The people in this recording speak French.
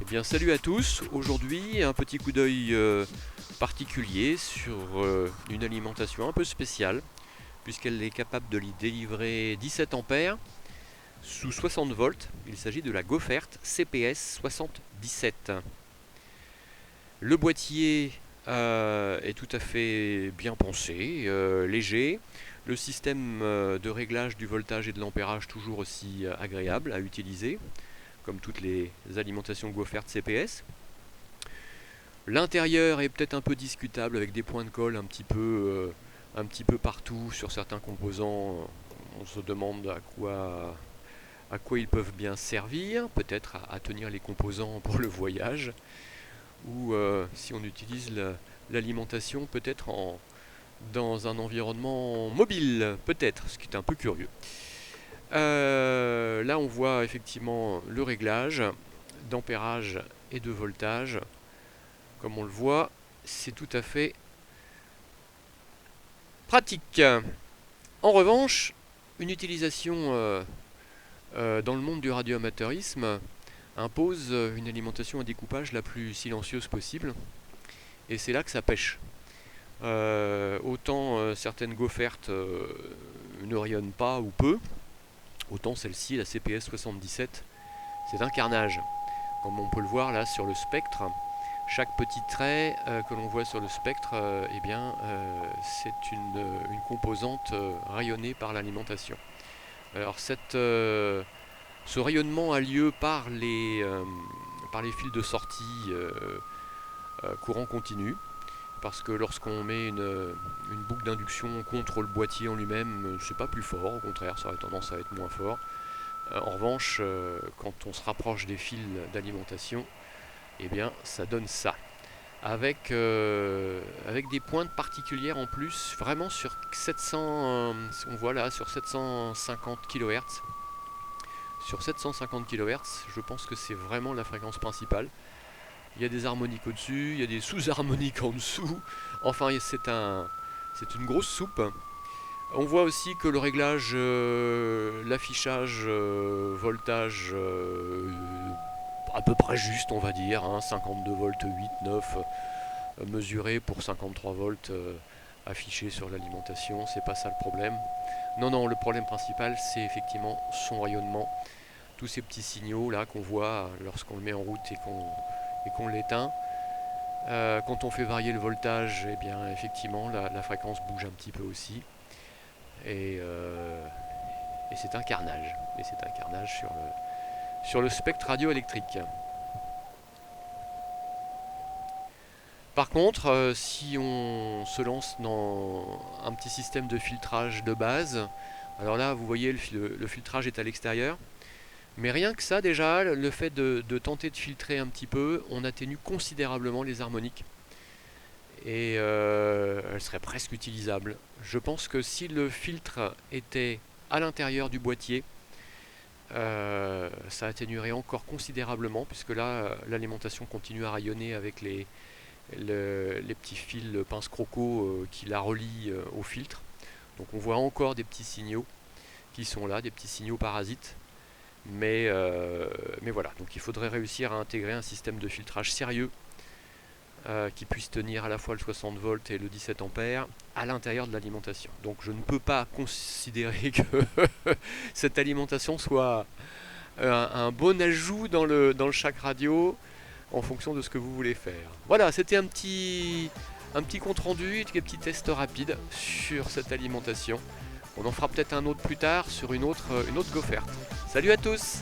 Bien, salut à tous. Aujourd'hui, un petit coup d'œil particulier sur une alimentation un peu spéciale, puisqu'elle est capable de lui délivrer 17 ampères sous 60 volts. Il s'agit de la Gofert CPS 77. Le boîtier est tout à fait bien pensé, léger. Le système de réglage du voltage et de l'ampérage toujours aussi agréable à utiliser, comme toutes les alimentations Gofert CPS. L'intérieur est peut-être un peu discutable avec des points de colle un petit peu partout sur certains composants. On se demande à quoi ils peuvent bien servir, peut-être à tenir les composants pour le voyage, ou si on utilise l'alimentation peut-être dans un environnement mobile, peut-être, ce qui est un peu curieux. Là on voit effectivement le réglage d'ampérage et de voltage. Comme on le voit, c'est tout à fait pratique. En revanche, une utilisation dans le monde du radioamateurisme impose une alimentation à découpage la plus silencieuse possible. Et c'est là que ça pêche. Autant certaines Gofert ne rayonnent pas ou peu, autant celle-ci, la CPS 77, c'est un carnage. Comme on peut le voir là sur le spectre, chaque petit trait que l'on voit sur le spectre, c'est une composante rayonnée par l'alimentation. Alors ce rayonnement a lieu par les fils de sortie courant continu, parce que lorsqu'on met une boucle d'induction contre le boîtier en lui-même, c'est pas plus fort, au contraire, ça aurait tendance à être moins fort. En revanche, quand on se rapproche des fils d'alimentation, eh bien ça donne ça. Avec des pointes particulières en plus, vraiment sur 700, on voit là sur 750 kHz. Sur 750 kHz, je pense que c'est vraiment la fréquence principale. Il y a des harmoniques au-dessus, il y a des sous-harmoniques en dessous. Enfin, c'est une grosse soupe. On voit aussi que le réglage, l'affichage voltage à peu près juste, on va dire, 52 volts 8, 9, mesuré pour 53 volts affiché sur l'alimentation, c'est pas ça le problème. Non, non, le problème principal, c'est effectivement son rayonnement, tous ces petits signaux là qu'on voit lorsqu'on le met en route et qu'on l'éteint. Quand on fait varier le voltage, eh bien effectivement la fréquence bouge un petit peu aussi. Et c'est un carnage. Et c'est un carnage sur le spectre radioélectrique. Par contre, si on se lance dans un petit système de filtrage de base, alors là vous voyez le filtrage est à l'extérieur, mais rien que ça déjà, le fait de tenter de filtrer un petit peu, on atténue considérablement les harmoniques et elle serait presque utilisable. Je pense que si le filtre était à l'intérieur du boîtier, ça atténuerait encore considérablement, puisque là l'alimentation continue à rayonner avec les petits fils pince croco qui la relient au filtre. Donc on voit encore des petits signaux qui sont là, des petits signaux parasites. Mais voilà, donc il faudrait réussir à intégrer un système de filtrage sérieux qui puisse tenir à la fois le 60 volts et le 17 ampères à l'intérieur de l'alimentation. Donc je ne peux pas considérer que cette alimentation soit un bon ajout dans le chac radio en fonction de ce que vous voulez faire. Voilà, c'était un petit compte rendu, des petits tests rapides sur cette alimentation. On en fera peut-être un autre plus tard sur une autre Gofert. Salut à tous!